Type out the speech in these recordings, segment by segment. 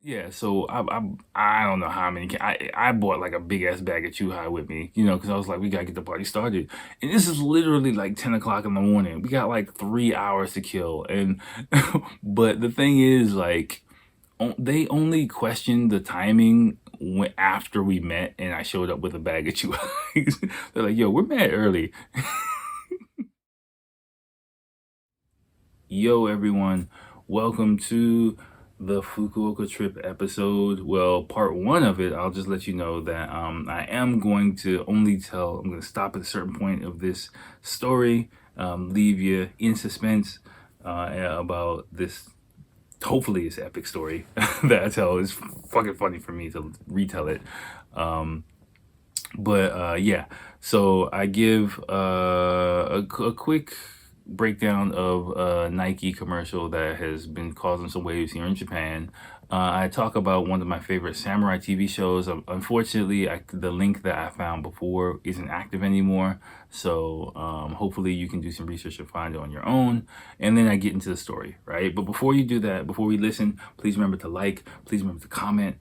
Yeah, so I don't know how many. I bought like a big ass bag of Chew High with me, because I was like, we gotta get the party started, and this is literally like 10 o'clock in the morning. We got like 3 hours to kill, and but the thing is, like, they only questioned the timing after we met, and I showed up with a bag of Chew Highs. They're like, "Yo, we're mad early." Yo, everyone, welcome to the Fukuoka trip episode. Well, part one of it, I'll just let you know that I am going to I'm going to stop at a certain point of this story, leave you in suspense about this. Hopefully, it's epic story that I tell. It's fucking funny for me to retell it. Um, but yeah, so I give a quick breakdown of a Nike commercial that has been causing some waves here in Japan. I talk about one of my favorite samurai TV shows. Unfortunately, the link that I found before isn't active anymore. So hopefully you can do some research and find it on your own. And then I get into the story, right? But before you do that, before we listen, please remember to like, please remember to comment.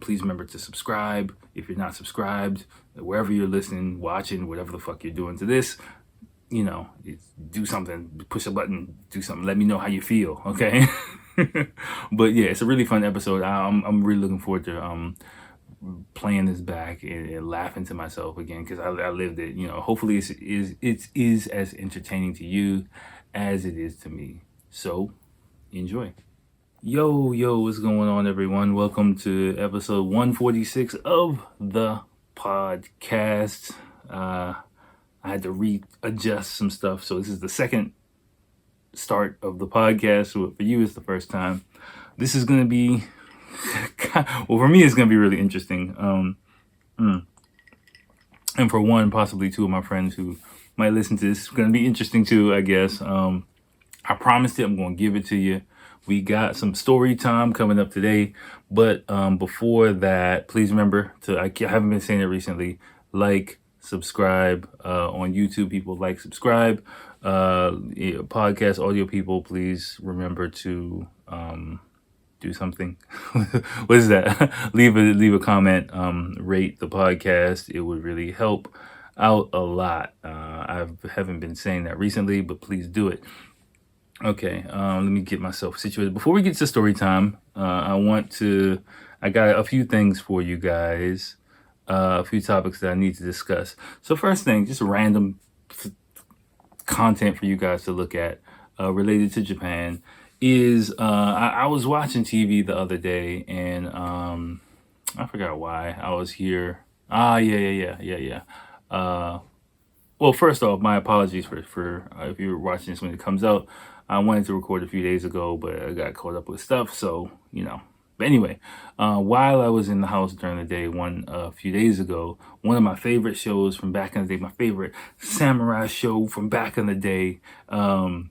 Please remember to subscribe if you're not subscribed. Wherever you're listening, watching, whatever the fuck you're doing to this, do something, push a button, do something. Let me know how you feel, okay? But yeah, it's a really fun episode. I'm really looking forward to playing this back and laughing to myself again because I lived it. Hopefully it is as entertaining to you as it is to me. So enjoy. Yo, what's going on, everyone? Welcome to episode 146 of the podcast. I had to readjust some stuff, so this is the second start of the podcast. So for you, it's the first time. This is going to be, well, for me, it's going to be really interesting. And for one, possibly two of my friends who might listen to this, it's going to be interesting too, I guess. I promised it, I'm going to give it to you. We got some story time coming up today. But before that, please remember I haven't been saying it recently, like, subscribe on YouTube. People, like, subscribe. Podcast audio people, please remember to do something. What is that? leave a comment. Rate the podcast. It would really help out a lot. I haven't been saying that recently, but please do it. Okay, let me get myself situated. Before we get to story time, I got a few things for you guys, a few topics that I need to discuss. So first thing, just random content for you guys to look at related to Japan is I was watching TV the other day and I forgot why I was here. Yeah. Well, first off, my apologies for if you're watching this when it comes out. I wanted to record a few days ago, but I got caught up with stuff, so. But anyway, while I was in the house during the day, a few days ago, one of my favorite shows from back in the day, my favorite samurai show from back in the day. I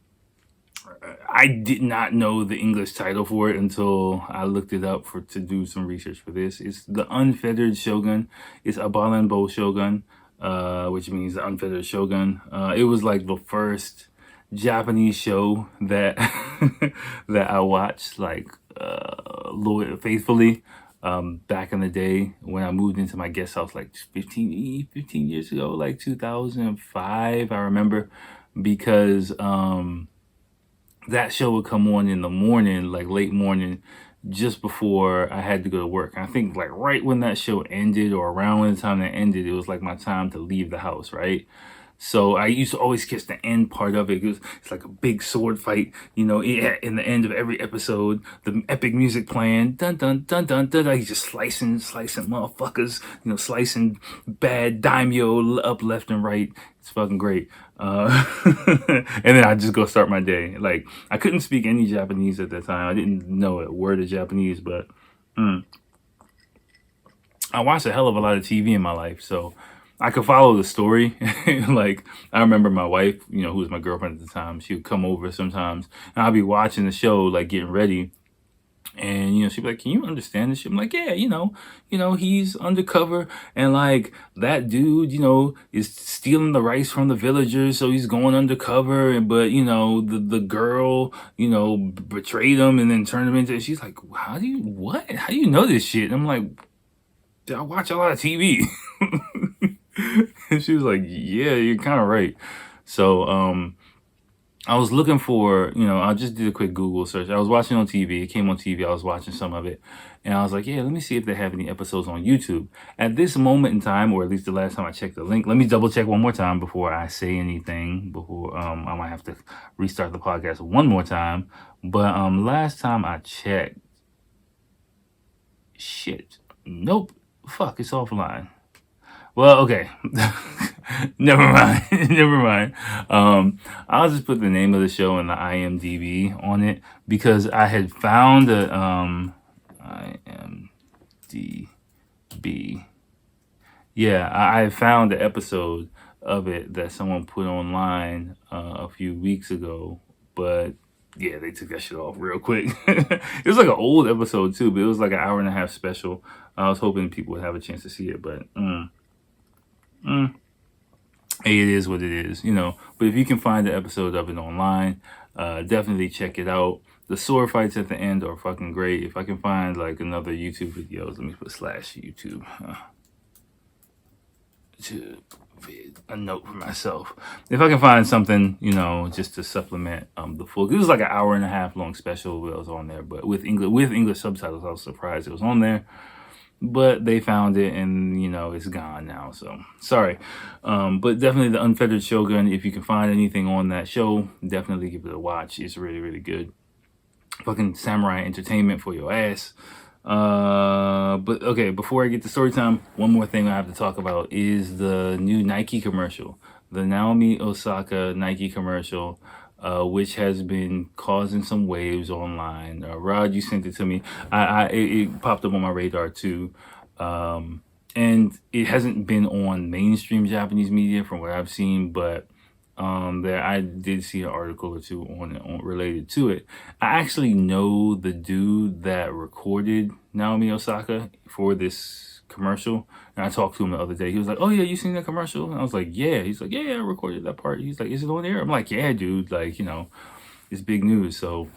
did not know the English title for it until I looked it up to do some research for this. It's the Unfettered Shogun. It's Abalenbo Shogun, which means the Unfettered Shogun. It was like the first Japanese show that that I watched like faithfully back in the day when I moved into my guest house like 15 years ago, like 2005. I remember because that show would come on in the morning, like late morning, just before I had to go to work. I think like right when that show ended or around when the time that ended, it was like my time to leave the house, right? So I used to always catch the end part of it because it's like a big sword fight, in the end of every episode, the epic music playing, dun dun dun dun dun, like just slicing motherfuckers, slicing bad daimyo up left and right. It's fucking great. And then I just go start my day. Like I couldn't speak any Japanese at that time. I didn't know a word of Japanese, but I watched a hell of a lot of TV in my life, so I could follow the story. Like I remember my wife, who was my girlfriend at the time, she would come over sometimes and I'd be watching the show, like getting ready. And she'd be like, "Can you understand this shit?" I'm like, "Yeah, he's undercover, and like that dude, is stealing the rice from the villagers, so he's going undercover. And but the girl, betrayed him and then turned him into." She's like, "How do you know this shit?" And I'm like, "I watch a lot of TV." And she was like, "Yeah, you're kind of right." So I was looking for, I just did a quick Google search. I was watching on TV. It came on TV. I was watching some of it. And I was like, yeah, let me see if they have any episodes on YouTube. At this moment in time, or at least the last time I checked the link, let me double check one more time before I say anything, before I might have to restart the podcast one more time. But last time I checked, shit, nope, fuck, it's offline. Well, okay. Never mind. Never mind. I'll just put the name of the show and the IMDB on it because I had found a IMDB. Yeah, I found the episode of it that someone put online a few weeks ago, but yeah, they took that shit off real quick. It was like an old episode too, but it was like an hour and a half special. I was hoping people would have a chance to see it, but hey, it is what it is, But if you can find the episode of it online, definitely check it out. The sword fights at the end are fucking great. If I can find like another YouTube videos, let me put /YouTube to a note for myself. If I can find something, just to supplement the full. It was like an hour and a half long special that was on there, but with English subtitles. I was surprised it was on there. But they found it and, it's gone now. So sorry. But definitely the Unfettered Shogun. If you can find anything on that show, definitely give it a watch. It's really, really good. Fucking samurai entertainment for your ass. But okay, before I get to story time, one more thing I have to talk about is the new Nike commercial. The Naomi Osaka Nike commercial. Which has been causing some waves online. Rod, you sent it to me. It popped up on my radar too, and it hasn't been on mainstream Japanese media from what I've seen, but there I did see an article or two on related to it. I actually know the dude that recorded Naomi Osaka for this commercial, and I talked to him the other day. He was like, "Oh yeah, you seen the commercial?" And I was like, "Yeah." He's like, "Yeah, I recorded that part." He's like, "Is it on there?" I'm like, "Yeah, dude, like, it's big news." So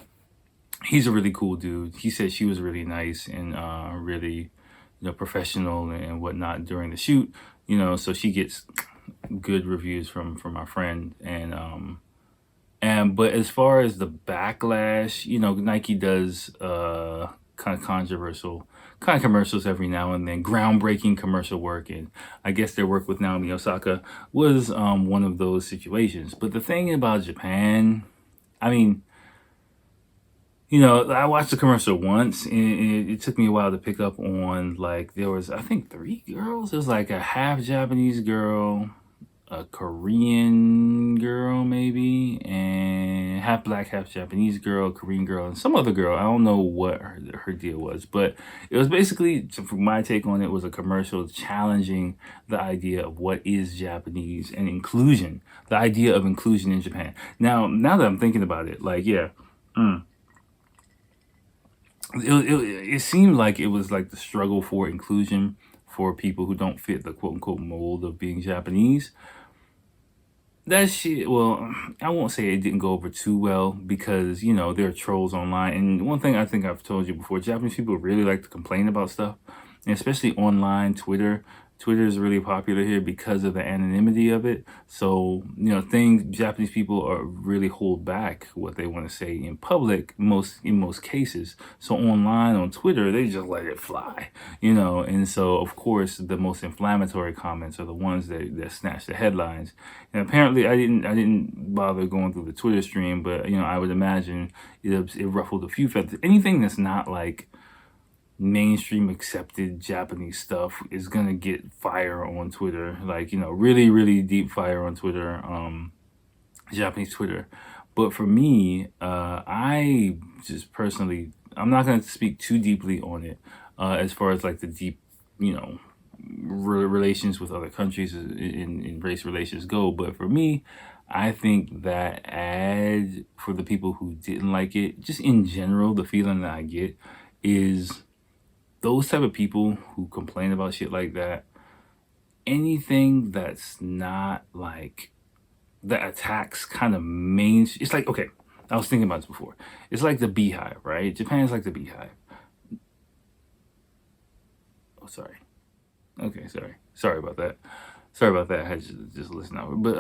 he's a really cool dude. He said she was really nice and really, professional and whatnot during the shoot. So she gets good reviews from my friend. But as far as the backlash, Nike does kind of controversial kind of commercials every now and then, groundbreaking commercial work, and I guess their work with Naomi Osaka was one of those situations. But the thing about Japan, I mean, I watched the commercial once, and it took me a while to pick up on, like, there was, I think, 3 girls. There was like a half Japanese girl, a Korean girl maybe, and half black, half Japanese girl, Korean girl, and some other girl. I don't know what her deal was, but it was basically, from my take on it, was a commercial challenging the idea of what is Japanese and inclusion, the idea of inclusion in Japan. Now that I'm thinking about it, like, yeah, it seemed like it was like the struggle for inclusion for people who don't fit the quote unquote mold of being Japanese. That shit, well, I won't say it didn't go over too well because, there are trolls online. And one thing I think I've told you before, Japanese people really like to complain about stuff, and especially online, Twitter. Twitter is really popular here because of the anonymity of it. So, things Japanese people are really hold back what they want to say in public in most cases. So online on Twitter, they just let it fly, And so, of course, the most inflammatory comments are the ones that snatch the headlines. And apparently, I didn't bother going through the Twitter stream, but I would imagine it ruffled a few feathers. Anything that's not like mainstream accepted Japanese stuff is gonna get fire on Twitter, like, really, really deep fire on Twitter, Japanese Twitter. But for me, I just personally, I'm not gonna speak too deeply on it, as far as like the deep, relations with other countries in race relations go. But for me, I think that ad, for the people who didn't like it, just in general, the feeling that I get is those type of people who complain about shit like that, anything that's not like that attacks kind of main, it's like, okay, I was thinking about this before. It's like the beehive, right? Japan's like the beehive. Oh, sorry. Okay, sorry about that. Sorry about that. I had to just listen out. But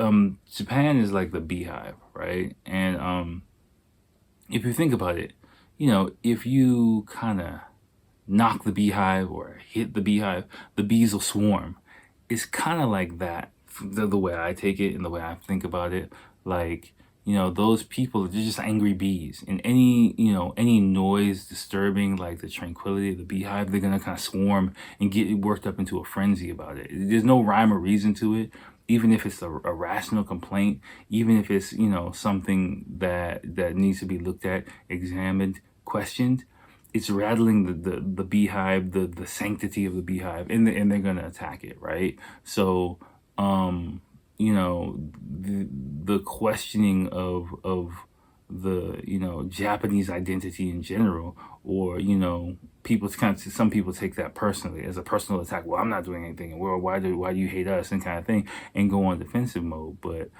Japan is like the beehive, right? And if you think about it, if you kind of knock the beehive or hit the beehive, the bees will swarm. It's kind of like that, the way I take it and the way I think about it. Like, those people, they're just angry bees. And any noise disturbing like the tranquility of the beehive, they're gonna kind of swarm and get worked up into a frenzy about it. There's no rhyme or reason to it. Even if it's a rational complaint, even if it's, something that needs to be looked at, examined, questioned, it's rattling the beehive, the sanctity of the beehive, and they're gonna attack it, right? So, the questioning of the Japanese identity in general, or some people take that personally as a personal attack. Well, I'm not doing anything, and why do you hate us, and kind of thing, and go on defensive mode. But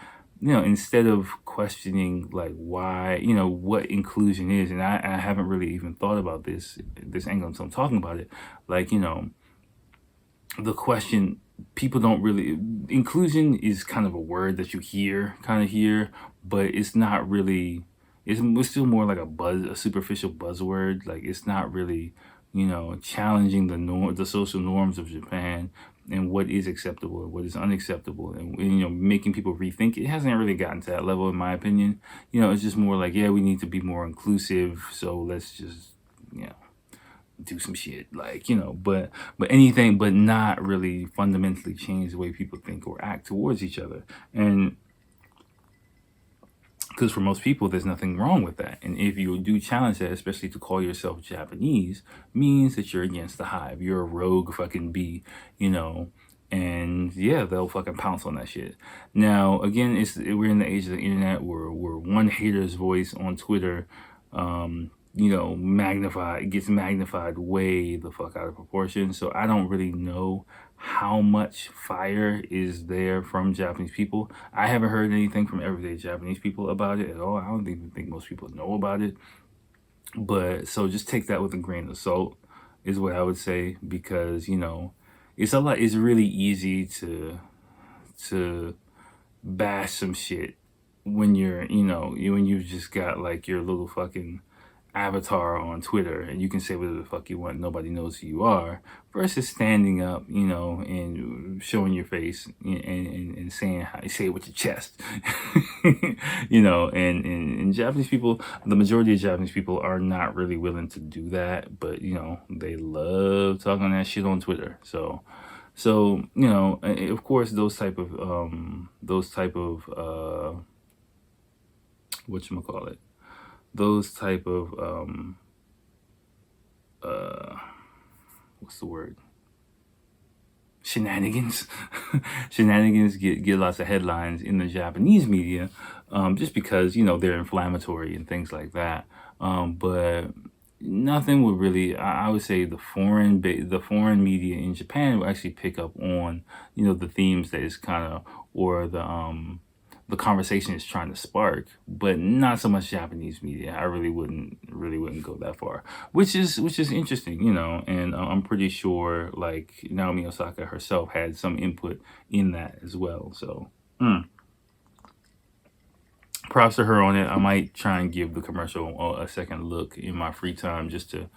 instead of questioning like why, what inclusion is, and I haven't really even thought about this angle until I'm talking about it. Like, the question, people don't really, inclusion is kind of a word that you kind of hear, but it's not really, it's still more like a superficial buzzword. Like, it's not really, challenging the social norms of Japan and what is acceptable and what is unacceptable, and making people rethink. It hasn't really gotten to that level, in my opinion. It's just more like, yeah, we need to be more inclusive, so let's just, do some shit, like, but anything, but not really fundamentally change the way people think or act towards each other. And because for most people, there's nothing wrong with that. And if you do challenge that, especially to call yourself Japanese, means that you're against the hive. You're a rogue fucking bee, and yeah, they'll fucking pounce on that shit. Now, again, we're in the age of the internet. We're one hater's voice on Twitter, gets magnified way the fuck out of proportion. So I don't really know how much fire is there from Japanese people. I haven't heard anything from everyday Japanese people about it at all. I don't even think most people know about it. But so just take that with a grain of salt, is what I would say, because it's really easy to bash some shit when when you've just got like your little fucking avatar on Twitter, and you can say whatever the fuck you want, nobody knows who you are, versus standing up, and showing your face, and saying how you say it with your chest. And Japanese people, the majority of Japanese people are not really willing to do that, but they love talking that shit on Twitter. So of course, those type of whatchamacallit, those type of what's the word, shenanigans shenanigans get lots of headlines in the Japanese media, just because they're inflammatory and things like that, but nothing would really, I would say the foreign media in Japan will actually pick up on the themes that is kind of, or the conversation is trying to spark, but not so much Japanese media. I really wouldn't go that far, which is interesting, and I'm pretty sure like Naomi Osaka herself had some input in that as well. So props to her on it. I might try and give the commercial a second look in my free time, just to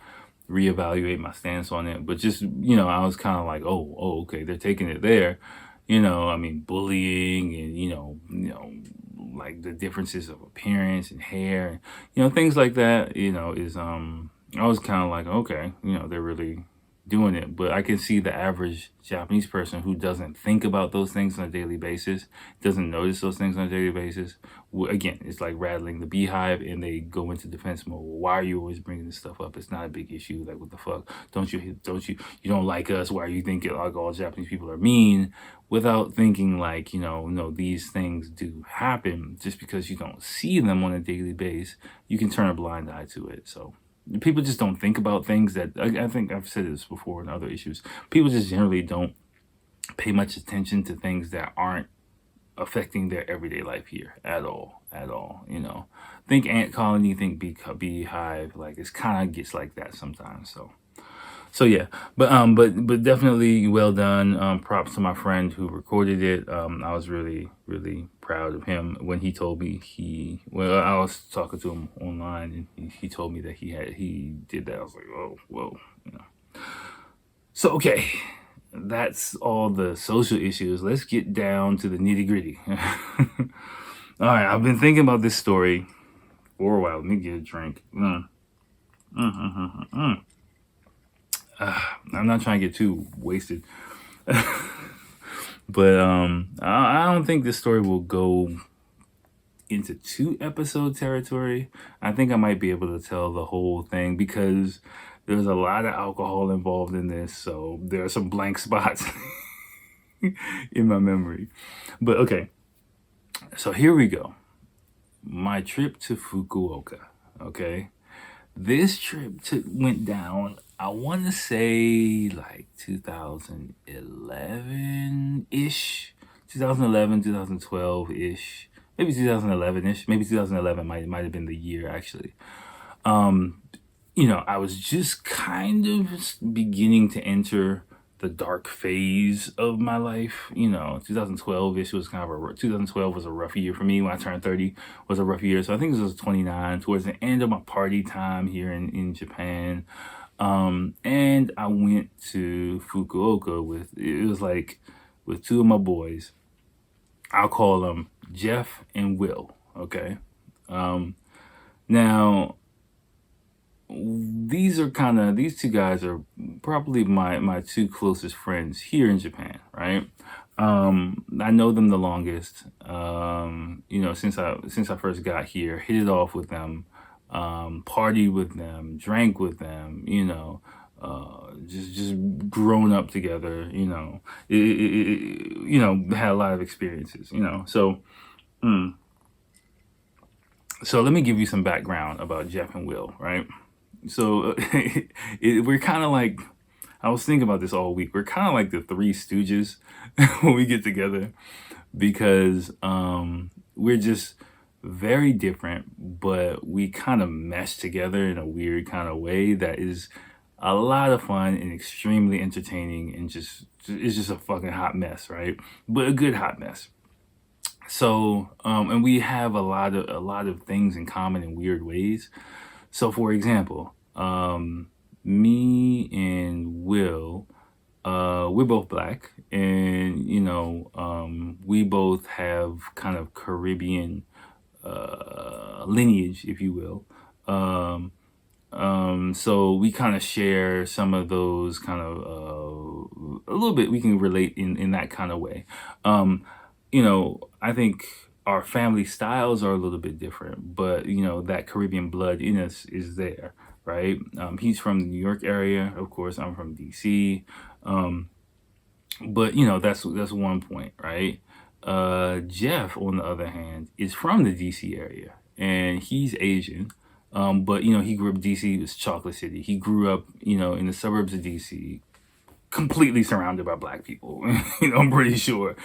reevaluate my stance on it. But just, I was kind of like, oh, okay, they're taking it there. I mean, bullying and, like the differences of appearance and hair, things like that, is, I was kind of like, okay, they're really doing it. But I can see the average Japanese person who doesn't think about those things on a daily basis, doesn't notice those things on a daily basis. Again, it's like rattling the beehive, and they go into defense mode. Well, why are you always bringing this stuff up? It's not a big issue. Like, what the fuck? You don't like us? Why are you thinking like all Japanese people are mean? Without thinking like, no, these things do happen. Just because you don't see them on a daily basis, you can turn a blind eye to it. So people just don't think about things that I think I've said this before in other issues. People just generally don't pay much attention to things that aren't affecting their everyday life here at all. Think ant colony, think beehive. Like it's kind of gets like that sometimes. So yeah, but definitely well done. Props to my friend who recorded it. I was really proud of him when he told me I was talking to him online and he told me that he did that. I was like, oh, whoa. So okay, that's all the social issues. Let's get down to the nitty gritty. All right, I've been thinking about this story for a while. Let me get a drink. I'm not trying to get too wasted, but I don't think this story will go into 2-episode territory. I think I might be able to tell the whole thing because there's a lot of alcohol involved in this, so there are some blank spots in my memory. But okay, so here we go. My trip to Fukuoka. Okay, this trip went down, I want to say like 2011-ish, 2011, 2012-ish, maybe 2011-ish, maybe 2011 might have been the year actually. I was just kind of beginning to enter the dark phase of my life. 2012-ish was kind of 2012 was a rough year for me. When I turned 30 was a rough year. So I think it was 29, towards the end of my party time here in Japan. And I went to Fukuoka with two of my boys. I'll call them Jeff and Will. Okay. Now these two guys are probably my two closest friends here in Japan, right? I know them the longest. Since I first got here, hit it off with them, partied with them, drank with them, just grown up together, had a lot of experiences, so let me give you some background about Jeff and Will, right? So we're kind of like, I was thinking about this all week. We're kind of like the Three Stooges when we get together because we're just very different, but we kind of mesh together in a weird kind of way that is a lot of fun and extremely entertaining, and it's just a fucking hot mess, right? But a good hot mess. So and we have a lot of things in common in weird ways. So for example, me and Will, we're both black, and we both have kind of Caribbean lineage, if you will. So we kind of share some of those kind of a little bit. We can relate in that kind of way. I think our family styles are a little bit different, but that Caribbean blood in us is there, right? He's from the New York area, of course. I'm from DC, but that's one point, right? Jeff, on the other hand, is from the DC area, and he's Asian. But he grew up DC. It was Chocolate City. He grew up, in the suburbs of DC, completely surrounded by black people. I'm pretty sure.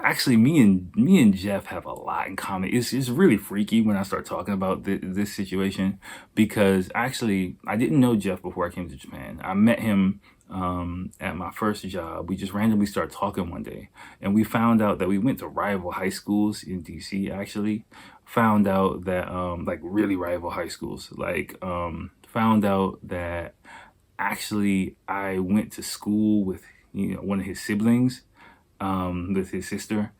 Actually, me and Jeff have a lot in common. It's really freaky when I start talking about this situation, because actually I didn't know Jeff before I came to Japan. I met him at my first job. We just randomly started talking one day, and we found out that we went to rival high schools in DC. Actually, found out that like really rival high schools. Found out that actually I went to school with one of his siblings, with his sister,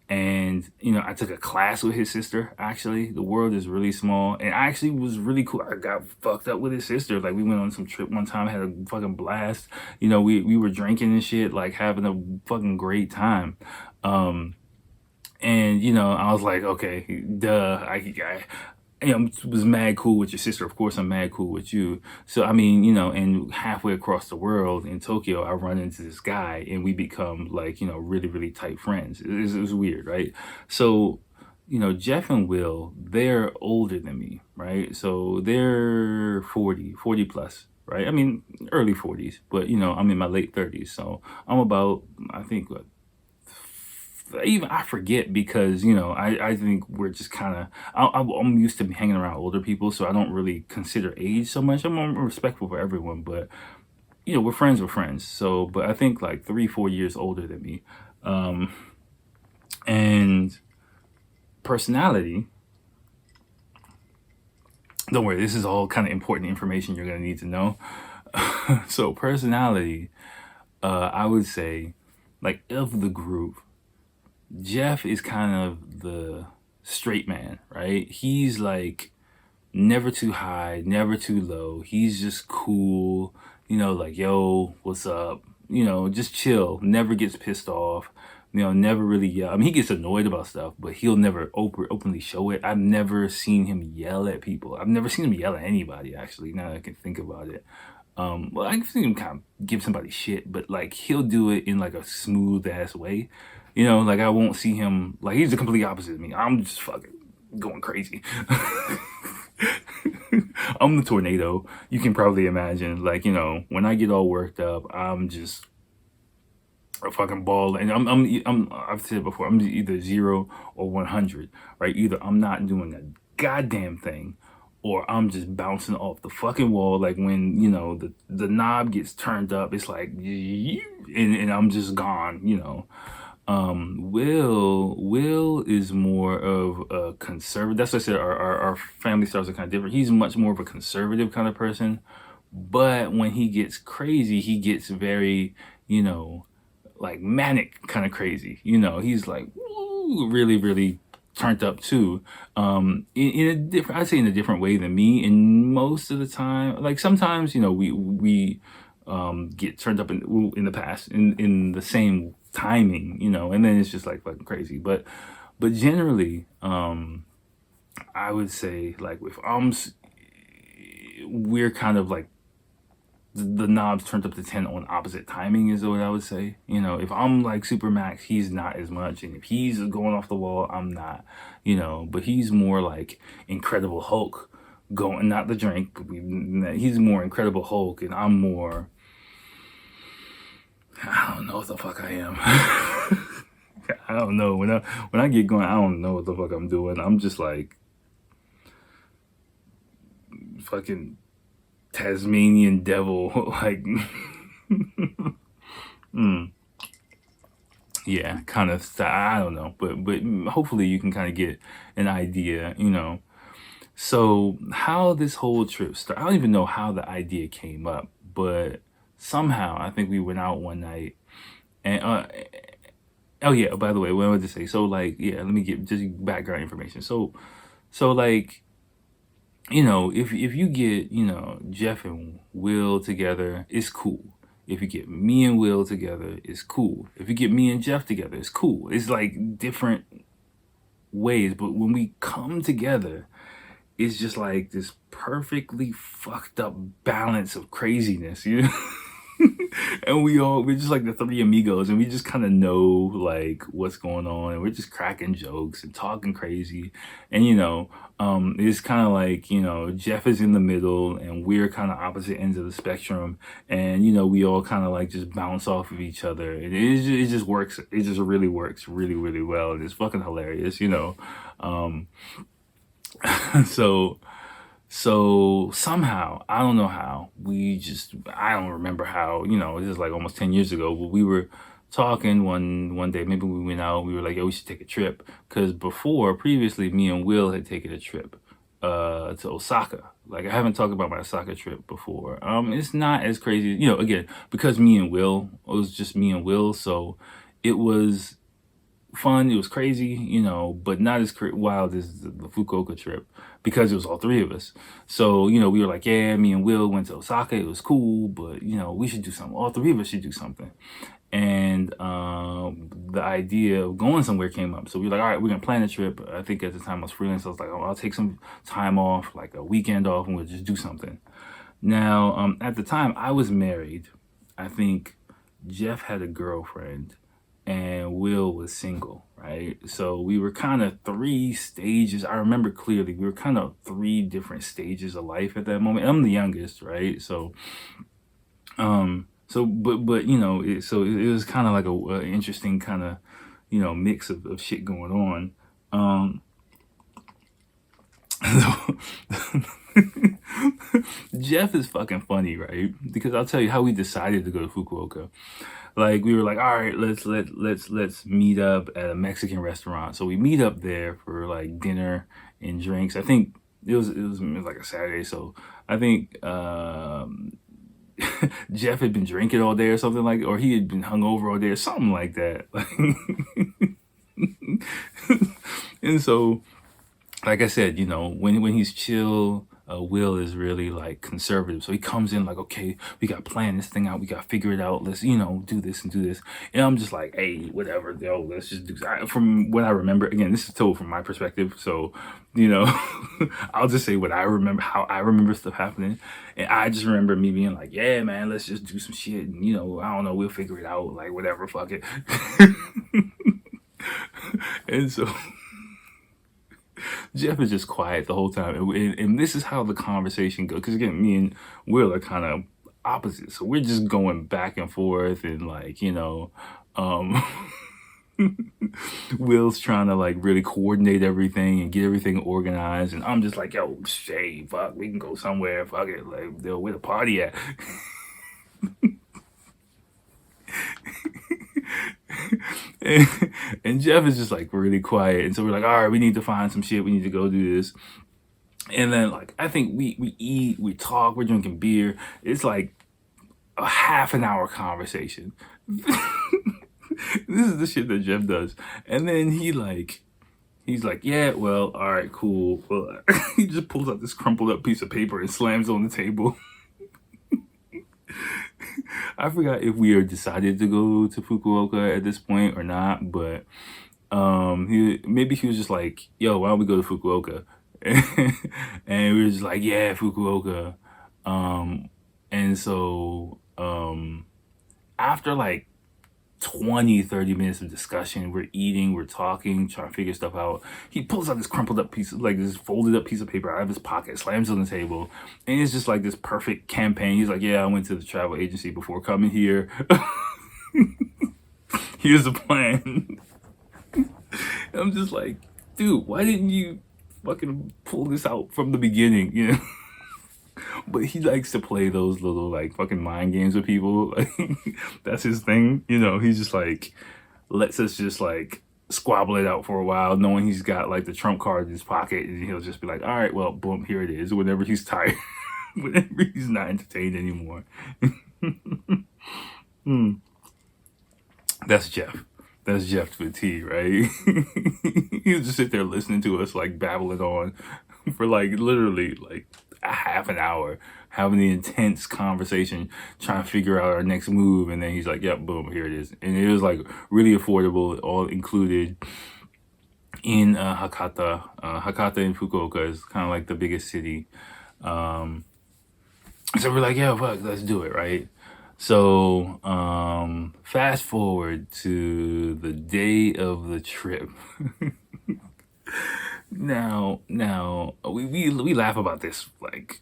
and I took a class with his sister. Actually, the world is really small, and I actually was really cool. I got fucked up with his sister. Like, we went on some trip one time, had a fucking blast. We were drinking and shit, like having a fucking great time. And I was like, okay, duh, I was mad cool with your sister. Of course, I'm mad cool with you. So, I mean, and halfway across the world in Tokyo, I run into this guy and we become like, really, really tight friends. It was weird, right? So Jeff and Will, they're older than me, right? So they're 40 plus, right? I mean, early 40s, but I'm in my late 30s. So I'm about, I think, even I forget because, I think we're just kind of, I'm used to hanging around older people. So I don't really consider age so much. I'm respectful for everyone, but, we're friends. So, but I think like 3-4 years older than me. And personality, don't worry, this is all kind of important information you're going to need to know. So personality, I would say, like, of the group, Jeff is kind of the straight man, right? He's like never too high, never too low. He's just cool, like, yo, what's up? Just chill, never gets pissed off, never really yell. I mean, he gets annoyed about stuff, but he'll never openly show it. I've never seen him yell at people. I've never seen him yell at anybody, actually, now that I can think about it. Well, I've seen him kind of give somebody shit, but like he'll do it in like a smooth ass way. Like I won't see him, like, he's the complete opposite of me. I'm just fucking going crazy. I'm the tornado. You can probably imagine, like, when I get all worked up, I'm just a fucking ball. And I've said before, I'm either 0 or 100, right? Either I'm not doing a goddamn thing, or I'm just bouncing off the fucking wall. Like when, the knob gets turned up, it's like, and I'm just gone, Will is more of a conservative. That's what I said. Our family styles are kind of different. He's much more of a conservative kind of person, but when he gets crazy, he gets very, like manic kind of crazy. He's like, ooh, really, really turned up too. In a different, I'd say in a different way than me. And most of the time, like sometimes, we get turned up in the past in the same timing, and then it's just like fucking crazy. But generally, I would say, like, with we're kind of like the knobs turned up to 10 on opposite timing is what I would say. If I'm like super max, he's not as much, and if he's going off the wall, I'm not. But he's more like Incredible Hulk, going, not the drink, but he's more Incredible Hulk, and I'm more, I don't know what the fuck I am. I don't know. When I get going, I don't know what the fuck I'm doing. I'm just like fucking Tasmanian devil, like, yeah, kind of style. I don't know, but hopefully you can kind of get an idea, So how this whole trip started, I don't even know how the idea came up, but somehow I think we went out one night, and oh yeah, by the way, what I wanted to say, so like, yeah, let me give just background information. So like, if you get, Jeff and Will together, it's cool. If you get me and Will together, it's cool. If you get me and Jeff together, it's cool. It's like different ways, but when we come together, it's just like this perfectly fucked up balance of craziness, And we're just like the three amigos, and we just kind of know like what's going on, and we're just cracking jokes and talking crazy. And it's kind of like, Jeff is in the middle, and we're kind of opposite ends of the spectrum, and we all kind of like just bounce off of each other, and it just works. It just really works really, really well, and it's fucking hilarious. So somehow, I don't know how, I don't remember how, this is like almost 10 years ago, but we were talking one day, maybe we went out, we were like, yo, we should take a trip. Because previously, me and Will had taken a trip to Osaka. Like, I haven't talked about my Osaka trip before. It's not as crazy, again, because it was just me and Will, so it was fun, it was crazy, but not as wild as the Fukuoka trip, because it was all three of us. So, we were like, yeah, me and Will went to Osaka, it was cool, but, we should do something. All three of us should do something. And the idea of going somewhere came up. So we were like, all right, we're going to plan a trip. I think at the time I was freelance. So I was like, oh, I'll take some time off, like a weekend off, and we'll just do something. Now, at the time, I was married. I think Jeff had a girlfriend. and Will was single, right? So we were kind of three stages. I remember clearly we were kind of three different stages of life at that moment. I'm the youngest, right? So but you know, it was kind of like a interesting kind of, you know, mix of shit going on. Jeff is fucking funny, right? Because I'll tell you how we decided to go to Fukuoka. Like we were like, all right, let's meet up at a Mexican restaurant. So we meet up there for like dinner and drinks. I think it was like a Saturday, so I think Jeff had been drinking all day or something like, or he had been hungover all day or something like that. And so, like I said, you know, when he's chill, Will is really like conservative. So he comes in like, okay, we got to plan this thing out. We got to figure it out. Let's, you know, do this and do this. And I'm just like, hey, whatever, yo, let's just do. From what I remember, again, this is told from my perspective. So, you know, I'll just say what I remember, how I remember stuff happening. And I just remember me being like, yeah, man, let's just do some shit. And, you know, I don't know, we'll figure it out. Like, whatever, fuck it. And so Jeff is just quiet the whole time, and this is how the conversation goes. Because again, me and Will are kind of opposite, so we're just going back and forth, and like, you know, um, Will's trying to like really coordinate everything and get everything organized, and I'm just like, yo, hey, fuck, we can go somewhere, fuck it, like, yo, where the party at? and Jeff is just like really quiet, and so we're like, all right, we need to find some shit, we need to go do this. And then like I think we eat, we talk, we're drinking beer. It's like a half an hour conversation. This is the shit that Jeff does. And then he's like, yeah, well, all right, cool. Well, he just pulls out this crumpled up piece of paper and slams it on the table. I forgot if we had decided to go to Fukuoka at this point or not, but maybe he was just like, yo, why don't we go to Fukuoka? And we were just like, yeah, Fukuoka. And so after like 20-30 minutes of discussion, we're eating, we're talking, trying to figure stuff out. He pulls out this crumpled up piece, like this folded up piece of paper out of his pocket, slams it on the table, and it's just like this perfect campaign. He's like, yeah, I went to the travel agency before coming here. Here's the plan. I'm just like, dude, why didn't you fucking pull this out from the beginning, you know? But he likes to play those little like fucking mind games with people. Like, that's his thing, you know. He's just like lets us just like squabble it out for a while, knowing he's got like the trump card in his pocket, and he'll just be like, all right, well, boom, here it is. Whenever he's tired, whenever he's not entertained anymore. That's Jeff. That's Jeff to the T, right? He'll just sit there listening to us like babbling on for like literally like a half an hour, having the intense conversation, trying to figure out our next move, and then he's like, yep, boom, here it is. And it was like really affordable, all included in Hakata. Hakata in Fukuoka is kind of like the biggest city. So we're like, yeah, fuck, let's do it, right? So fast forward to the day of the trip. Now we laugh about this like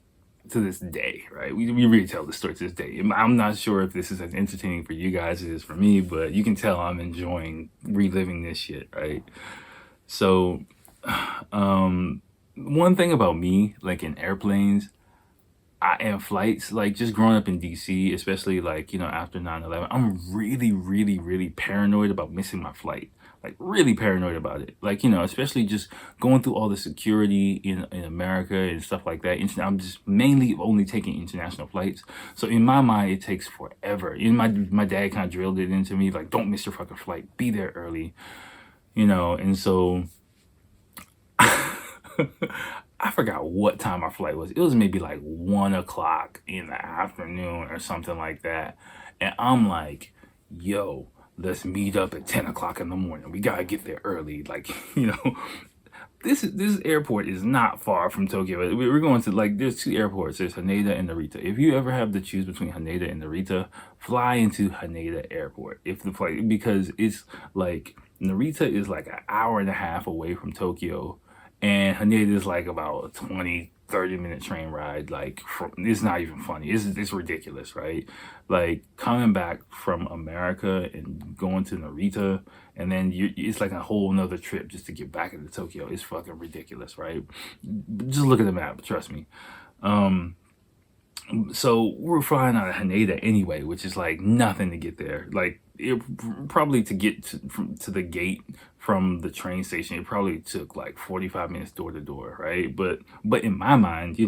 to this day, right? We really tell the story to this day. I'm not sure if this is as entertaining for you guys as it is for me, but you can tell I'm enjoying reliving this shit, right? So one thing about me, like in airplanes and flights, like just growing up in DC, especially like, you know, after 9/11, I'm really paranoid about missing my flight. Like really paranoid about it. Like, you know, especially just going through all the security in America and stuff like that. I'm just mainly only taking international flights. So in my mind, it takes forever. And my dad kind of drilled it into me, like, don't miss your fucking flight. Be there early, you know. And so I forgot what time our flight was. It was maybe like 1 o'clock in the afternoon or something like that. And I'm like, yo, let's meet up at 10 o'clock in the morning. We gotta get there early. Like, you know, this airport is not far from Tokyo. We're going to, like, there's two airports. There's Haneda and Narita. If you ever have to choose between Haneda and Narita, fly into Haneda Airport. If the flight, because it's like Narita is like an hour and a half away from Tokyo, and Haneda is like about a 20-30 minute train ride. Like, it's not even funny. It's ridiculous, right? Like, coming back from America and going to Narita, and then it's like a whole nother trip just to get back into Tokyo. It's fucking ridiculous, right? Just look at the map, trust me. So we're flying out of Haneda anyway, which is like nothing to get there. Like, probably to get to the gate from the train station, it probably took like 45 minutes door to door, right? But in my mind,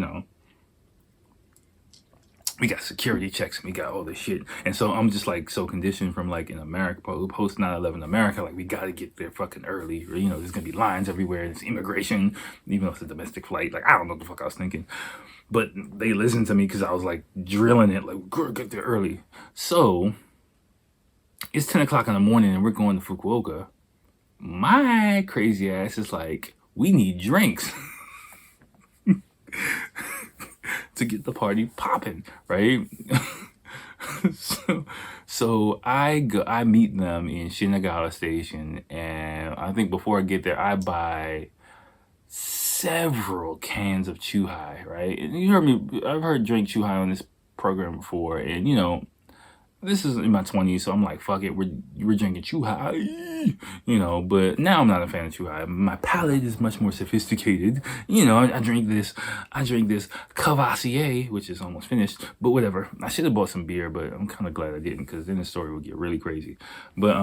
we got security checks and we got all this shit. And so I'm just like so conditioned from like in America, post 9/11 America, like we got to get there fucking early. Or, there's going to be lines everywhere. It's immigration, even though it's a domestic flight. Like, I don't know what the fuck I was thinking. But they listened to me because I was like drilling it, like, get there early. So it's 10 o'clock in the morning and we're going to Fukuoka. My crazy ass is like, we need drinks. To get the party popping, right? so I meet them in Shinagawa Station, and I think before I get there, I buy several cans of Chuhai, right? And you heard me, I've heard drink Chuhai on this program before, and this is in my 20s, so I'm like, fuck it, we're drinking Chuhai, but now I'm not a fan of Chuhai. My palate is much more sophisticated. I drink this Cavassier, which is almost finished, but whatever. I should have bought some beer, but I'm kind of glad I didn't, because then the story would get really crazy. But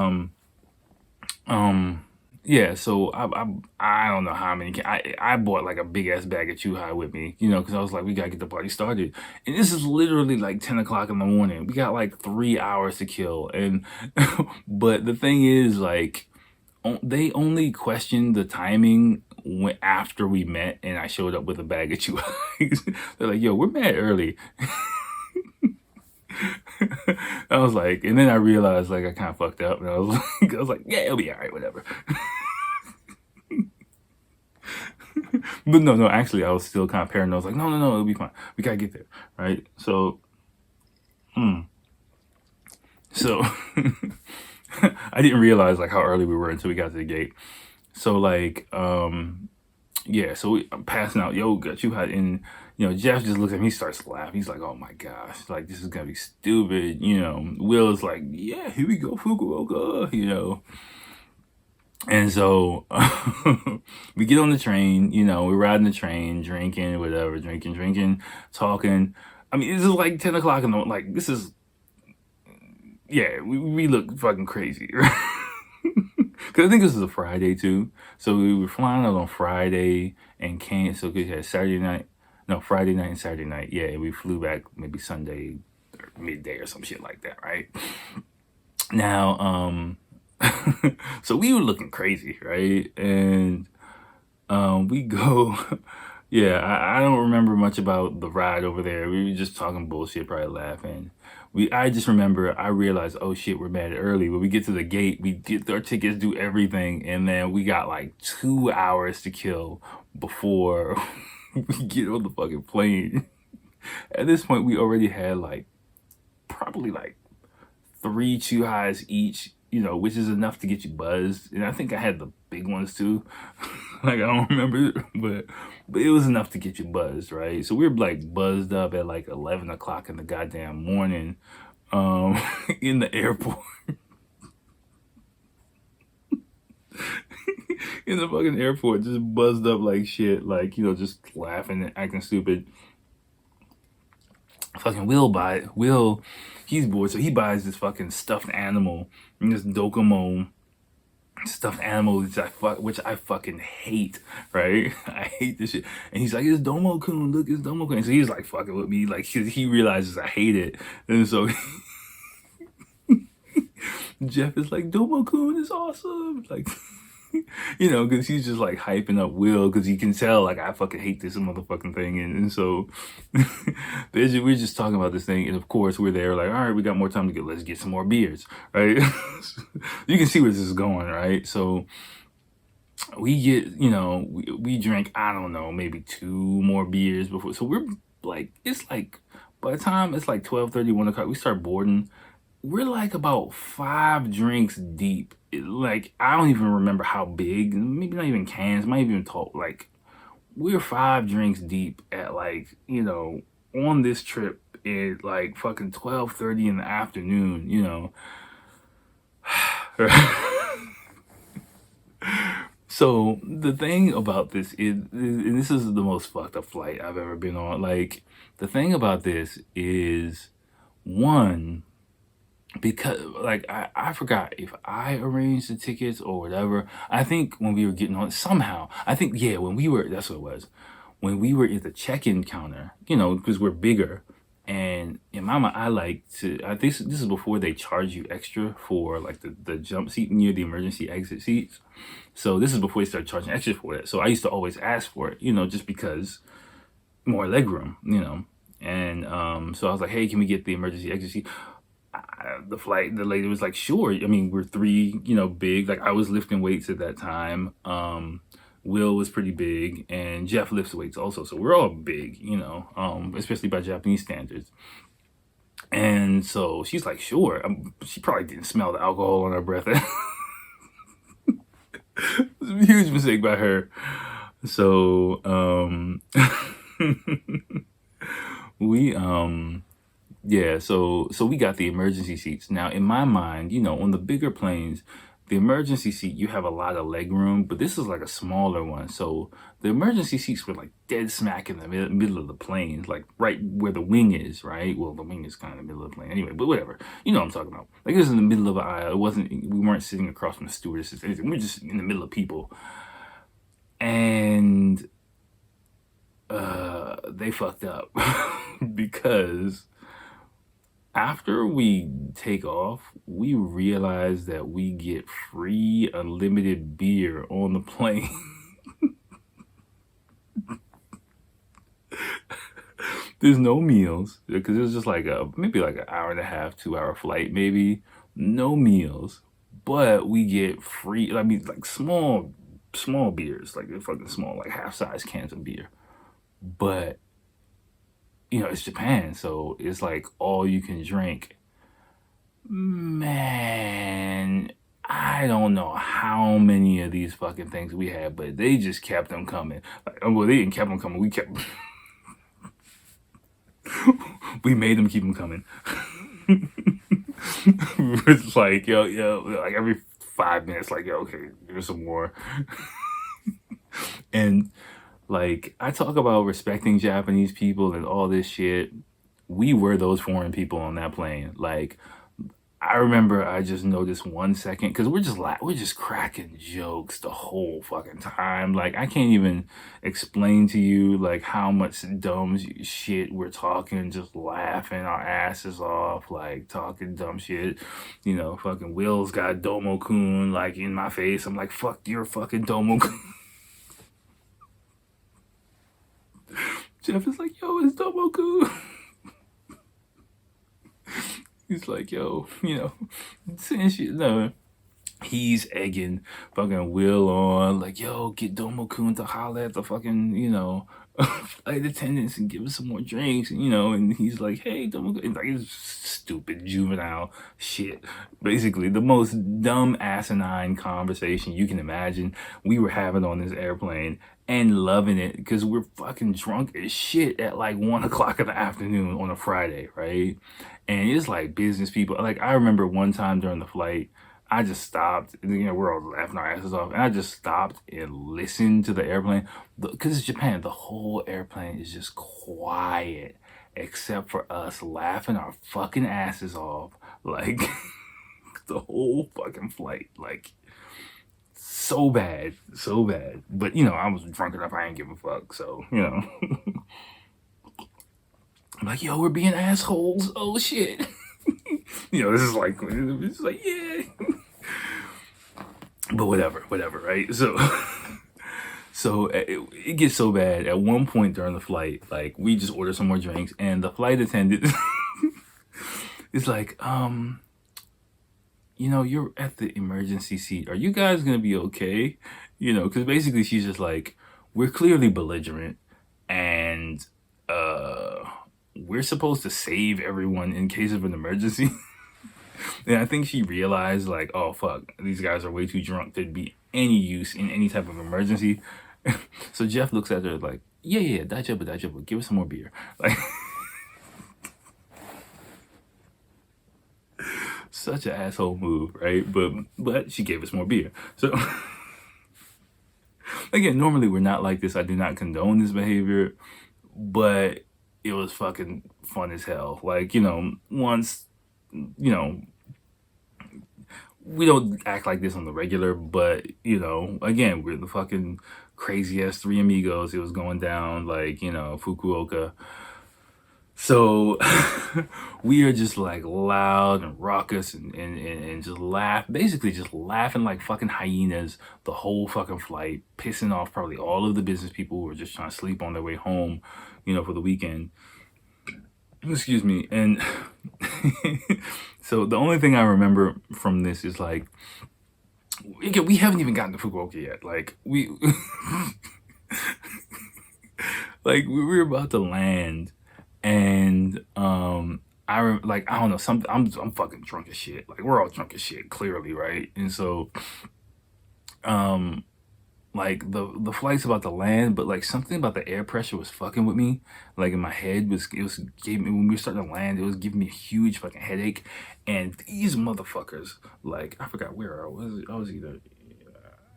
yeah, so I don't know how many. I bought like a big ass bag of Chuhai with me, because I was like, we gotta get the party started. And this is literally like 10 o'clock in the morning. We got like 3 hours to kill. And but the thing is, like, they only questioned the timing after we met, and I showed up with a bag of Chuhai. They're like, yo, we're mad early. I was like, and then I realized like I kind of fucked up, and I was like, yeah, it'll be all right, whatever. But no, actually, I was still kind of paranoid. I was like, no, it'll be fine. We gotta get there, right? So, I didn't realize like how early we were until we got to the gate. So like, yeah, so I'm passing out, yo, got you hot, and Jeff just looks at me, he starts laughing. He's like, oh my gosh, like, this is gonna be stupid. Will is like, yeah, here we go, Fukuoka, And so we get on the train, we're riding the train, drinking, whatever, drinking, talking. I mean, this is like 10 o'clock in the, like, this is, yeah, we look fucking crazy, right? Because I think this is a Friday too. So we were flying out on Friday and came, so we had Friday night and Saturday night. Yeah, and we flew back maybe Sunday or midday or some shit like that, right? Now, so we were looking crazy, right? And we go, yeah, I don't remember much about the ride over there. We were just talking bullshit, probably laughing. I just remember, I realized, oh shit, we're mad early. When we get to the gate, we get our tickets, do everything, and then we got like 2 hours to kill before we get on the fucking plane. At this point, we already had like probably like 3 Chuhais each, which is enough to get you buzzed. And I think I had the big ones too. Like, I don't remember, but it was enough to get you buzzed, right? So we were like buzzed up at like 11 o'clock in the goddamn morning, in the airport. In the fucking airport, just buzzed up like shit, like, just laughing and acting stupid. Fucking Will, he's bored, so he buys this fucking stuffed animal, and this Docomo stuffed animal, which I fucking hate, right? I hate this shit. And he's like, it's Domo-kun, look, it's Domo-kun. So he's like fucking with me, like, he realizes I hate it. And so Jeff is like, Domo-kun is awesome, like, because he's just like hyping up Will, because he can tell like I fucking hate this motherfucking thing. And so we're just talking about this thing, and of course we're there like, all right, we got more time to get, let's get some more beers, right? You can see where this is going, right? So we get, we drank, I don't know, maybe 2 more beers before. So we're like, it's like, by the time it's like 12:30, 1 o'clock, we start boarding. We're like about 5 drinks deep. Like, I don't even remember how big, maybe not even cans, might even talk. Like, we're 5 drinks deep at like, on this trip at like fucking 12:30 in the afternoon. So the thing about this is, and this is the most fucked up flight I've ever been on. Like, the thing about this is, one, because like I forgot if I arranged the tickets or whatever. I think when we were getting on, somehow, I think, yeah, when we were, that's what it was. When we were at the check-in counter, because we're bigger, and in my mind, I like to, I think this is before they charge you extra for like the jump seat near the emergency exit seats. So this is before they started charging extra for it. So I used to always ask for it, just because more leg room. And so I was like, hey, can we get the emergency exit seat? The lady was like, sure. I mean, we're three, big. Like, I was lifting weights at that time. Will was pretty big, and Jeff lifts weights also. So we're all big, especially by Japanese standards. And so she's like, sure. She probably didn't smell the alcohol on her breath. It was a huge mistake by her. So we yeah, so we got the emergency seats. Now, in my mind, on the bigger planes, the emergency seat, you have a lot of leg room, but this is like a smaller one. So the emergency seats were like dead smack in the middle of the plane, like right where the wing is, right? Well, the wing is kind of in the middle of the plane anyway, but whatever. You know what I'm talking about. Like, it was in the middle of an aisle. We weren't sitting across from the stewardesses, anything. We were just in the middle of people. And they fucked up because after we take off, we realize that we get free unlimited beer on the plane. There's no meals because it was just like maybe like an hour and a half, 2 hour flight, maybe. No meals, but we get free. I mean, like small beers, like fucking small, like half-size cans of beer. But it's Japan, so it's like all you can drink. Man, I don't know how many of these fucking things we had, but they just kept them coming. Like, well, they didn't keep them coming. We kept. We made them keep them coming. It's like, yo, like every 5 minutes, like, yo, okay, there's some more. And like, I talk about respecting Japanese people and all this shit. We were those foreign people on that plane. Like, I remember I just noticed 1 second, because we're just cracking jokes the whole fucking time. Like, I can't even explain to you like how much dumb shit we're talking, just laughing our asses off, like talking dumb shit. Fucking Will's got Domo-kun like in my face. I'm like, fuck your fucking Domo-kun. Jeff is like, yo, it's Domo-kun. He's like, yo, saying shit. No, he's egging fucking Will on, like, yo, get Domo-kun to holler at the fucking, flight attendants and give us some more drinks, and he's like, hey, Domo-kun, like, it's stupid juvenile shit. Basically, the most dumb asinine conversation you can imagine we were having on this airplane, and loving it because we're fucking drunk as shit at like 1 o'clock in the afternoon on a Friday, right? And it's like business people. Like, I remember one time during the flight, I just stopped. We're all laughing our asses off, and I just stopped and listened to the airplane because it's Japan. The whole airplane is just quiet except for us laughing our fucking asses off, like the whole fucking flight, like. So bad. But I was drunk enough, I ain't give a fuck. So, I'm like, yo, we're being assholes. Oh shit. This is like, it's like, yeah. But whatever, right? So it gets so bad. At one point during the flight, like, we just ordered some more drinks, and the flight attendant is like, you're at the emergency seat. Are you guys gonna be okay? Because basically she's just like, we're clearly belligerent, and uh, we're supposed to save everyone in case of an emergency. And I think she realized, like, oh fuck, these guys are way too drunk to be any use in any type of emergency. So Jeff looks at her like, yeah, daijoubu, give us some more beer. Like, such an asshole move, right? But she gave us more beer. So again, normally we're not like this. I do not condone this behavior, but it was fucking fun as hell. Like, once, we don't act like this on the regular, but again, we're the fucking crazy ass three amigos. It was going down like, Fukuoka. So we are just like loud and raucous and just basically just laughing like fucking hyenas the whole fucking flight, pissing off probably all of the business people who were just trying to sleep on their way home, for the weekend. Excuse me. And so the only thing I remember from this is like, again, we haven't even gotten to Fukuoka yet. Like we we were about to land, and I don't know, something. I'm fucking drunk as shit. Like we're all drunk as shit, clearly, right? And so like the flight's about to land, but like something about the air pressure was fucking with me. Like in my head gave me, when we were starting to land, it was giving me a huge fucking headache. And these motherfuckers, like I forgot where I was. I was either,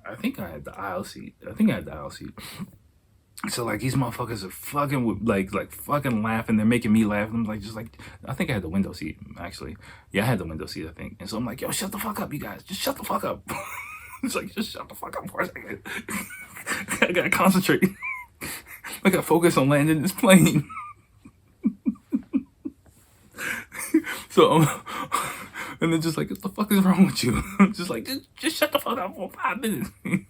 I think I had the aisle seat. So like these motherfuckers are fucking with like fucking laughing. They're making me laugh. I'm like, just like, I think I had the window seat actually. Yeah, I had the window seat, I think. And so I'm like, yo, shut the fuck up, you guys. Just shut the fuck up. It's like, just shut the fuck up for a second. I gotta concentrate. I gotta focus on landing this plane. So, and they're just like, what the fuck is wrong with you? I'm just like, just shut the fuck up for 5 minutes. And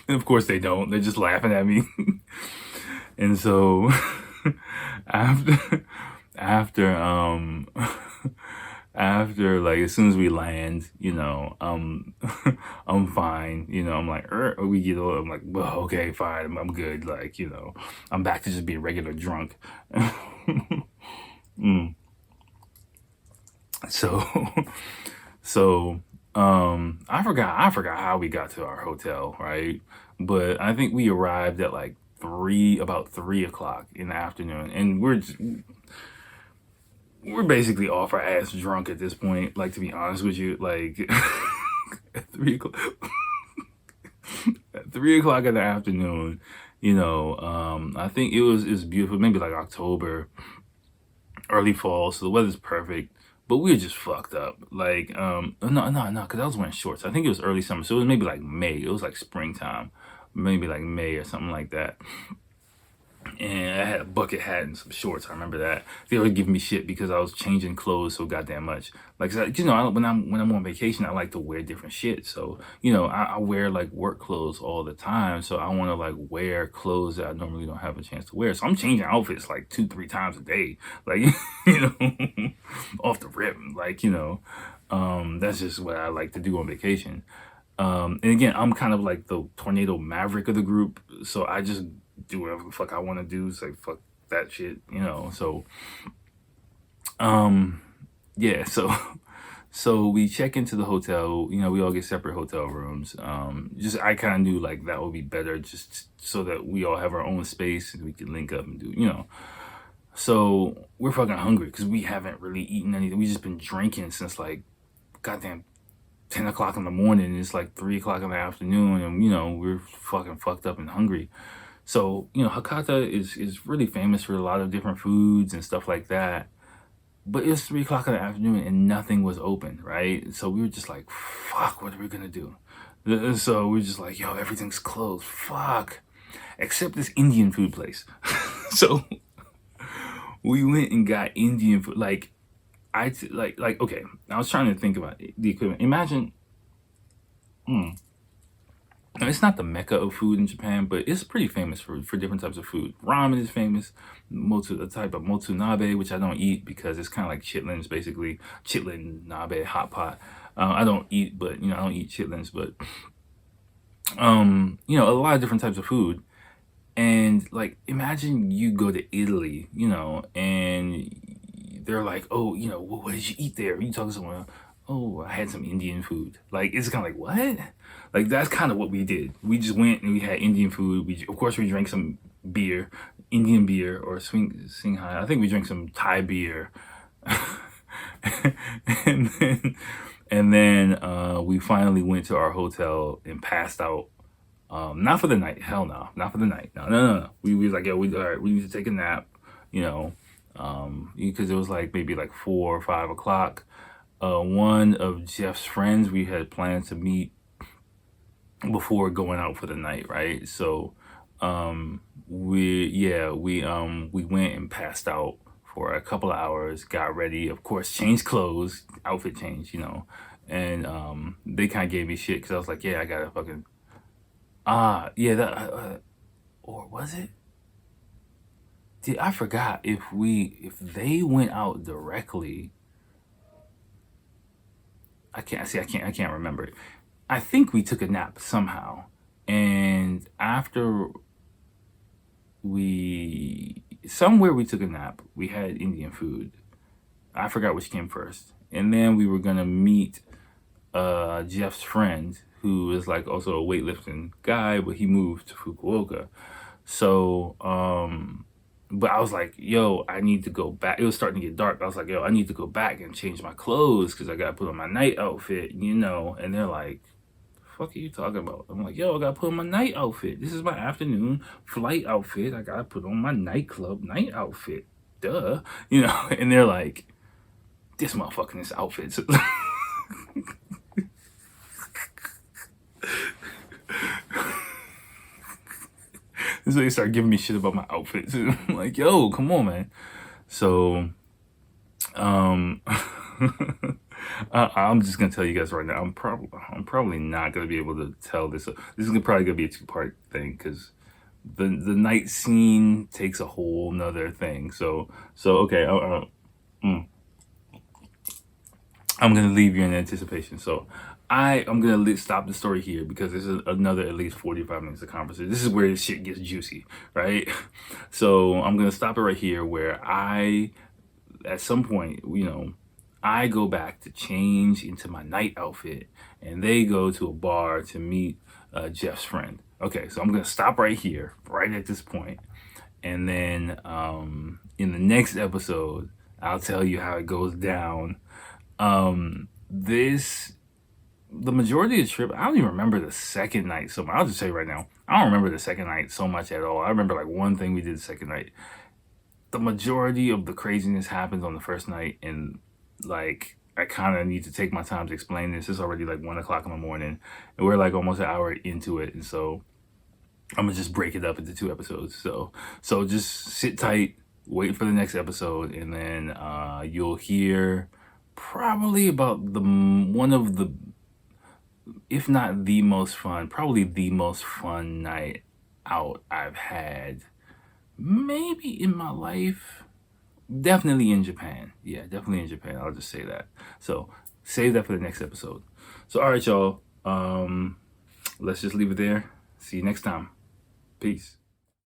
of course they don't. They're just laughing at me. And so after like as soon as we land, I'm fine. I'm like, we get over. I'm like, well, okay, fine, I'm good. Like, I'm back to just being regular drunk. So I forgot how we got to our hotel, right? But I think we arrived at like about 3 o'clock in the afternoon, and we're basically off our ass drunk at this point. Like, to be honest with you, like at 3 o'clock, at 3 o'clock in the afternoon, I think it was beautiful, maybe like October, early fall, so the weather's perfect. But we were just fucked up. Like, no, because I was wearing shorts. I think it was early summer, so it was maybe like May. It was like springtime, maybe like May or something like that. And I had a bucket hat and some shorts. I remember that. They were giving me shit because I was changing clothes so goddamn much. Like, when I'm on vacation, I like to wear different shit. So, I wear like work clothes all the time. So I want to like wear clothes that I normally don't have a chance to wear. So I'm changing outfits like 2-3 times a day. Like, off the rip. Like, that's just what I like to do on vacation. And again, I'm kind of like the tornado maverick of the group. So I just do whatever the fuck I want to do. Say fuck that shit, So, yeah. So we check into the hotel. We all get separate hotel rooms. I kind of knew like that would be better, just so that we all have our own space and we can link up and do, So we're fucking hungry because we haven't really eaten anything. We just been drinking since like goddamn 10 o'clock in the morning. And it's like 3 o'clock in the afternoon, and we're fucking fucked up and hungry. So, Hakata is really famous for a lot of different foods and stuff like that. But it was 3 o'clock in the afternoon and nothing was open, right? So we were just like, fuck, what are we gonna do? So we were just like, yo, everything's closed. Fuck. Except this Indian food place. So we went and got Indian food. Like, okay, I was trying to think about the equipment. Imagine, Now, it's not the mecca of food in Japan, but it's pretty famous for different types of food. Ramen is famous, a type of motunabe, which I don't eat because it's kind of like chitlins, basically. Chitlin nabe, hot pot. I don't eat, but I don't eat chitlins, but a lot of different types of food. And like, imagine you go to Italy, and they're like, oh, what did you eat there? You talk to someone, oh, I had some Indian food. Like, it's kind of like, what? Like, that's kind of what we did. We just went and we had Indian food. Of course, we drank some beer, Indian beer or Singhai. I think we drank some Thai beer. and then, we finally went to our hotel and passed out. Not for the night. Hell no. Not for the night. No. We was like, yo, all right, we need to take a nap, because it was like maybe like 4 or 5 o'clock. One of Jeff's friends we had planned to meet before going out for the night, right? So we went and passed out for a couple of hours, got ready, of course, changed clothes, outfit change, and they kind of gave me shit because I was like, yeah, I gotta fucking or was it? I forgot if they went out directly. I can't remember it. I think we took a nap somehow, and after somewhere we took a nap, we had Indian food. I forgot which came first, and then we were gonna meet Jeff's friend, who is like also a weightlifting guy, but he moved to Fukuoka. So, but I was like, yo, I need to go back. It was starting to get dark. I was like, yo, I need to go back and change my clothes because I got to put on my night outfit, And they're like, fuck are you talking about? I'm like, yo, I got to put on my night outfit. This is my afternoon flight outfit. I got to put on my nightclub night outfit. Duh. And they're like, this motherfucker in this outfit. So they start giving me shit about my outfits. I'm like, yo, come on, man. So, I'm just gonna tell you guys right now. I'm probably not gonna be able to tell this. This is probably gonna be a 2-part thing because the night scene takes a whole nother thing. So okay. I'm gonna leave you in anticipation. So I'm gonna stop the story here because this is another at least 45 minutes of conversation. This is where this shit gets juicy, right? So I'm gonna stop it right here where at some point, I go back to change into my night outfit and they go to a bar to meet Jeff's friend. Okay, so I'm gonna stop right here, right at this point. And then in the next episode, I'll tell you how it goes down. The majority of the trip, I don't even remember the second night so much. I'll just say right now, I don't remember the second night so much at all. I remember like one thing we did the second night. The majority of the craziness happens on the first night, and like I kind of need to take my time to explain this. It's already like 1 o'clock in the morning, and we're like almost an hour into it, and so I'm gonna just break it up into 2 episodes. So just sit tight, wait for the next episode, and then you'll hear probably about one of the, if not the most fun, probably the most fun night out I've had maybe in my life. Definitely in Japan. Yeah, definitely in Japan. I'll just say that. So save that for the next episode. So all right, y'all. Let's just leave it there. See you next time. Peace.